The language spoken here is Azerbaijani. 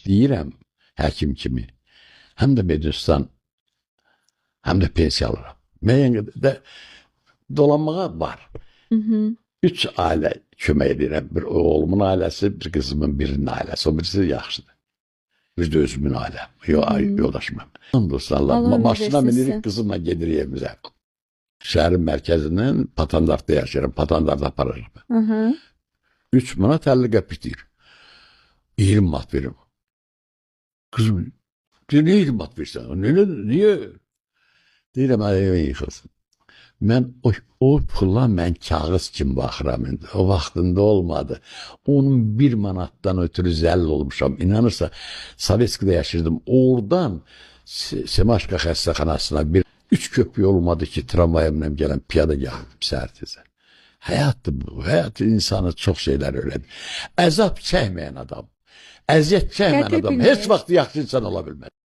deyirəm həkim kimi, həm də Medistan, həm də pensiya alıram. Müəyyən qədər də dolanmağa var. 3 ailə kömək edirəm. Bir oğlumun ailəsi, bir qızımın birinin ailəsi. O birisi yaxşıdır. Bir də özümün ailəm. Yoldaşım. Andolsun Allah. Maşına minirik, qızımla gedirik evimizə. Şəhərin mərkəzindən Patandarda yaşayıram. Patandarda aparırım. 3 manat 50 qəpik deyir. 20 manat veririm. Kızım, niye 20 manat versən? Niye? Deyirəm, evin yıxılsın. Mən o pula mən kağız kimi baxıram indi. O vaxtında olmadı. 11 manatdan ötürü zəll olmuşam. İnanırsa, Sovetskidə yaşayırdım. Oradan Semaşka xəstəxanasına 3 köprü olmadı ki, tramvayımla gələn piyada gəldim səhər-tezə. Həyatdır bu. Həyat insanı çox şeylər öyrədir. Əzab çəkməyən adam, əziyyət çəkməyən adam heç vaxt yaxşı insan ola bilməz.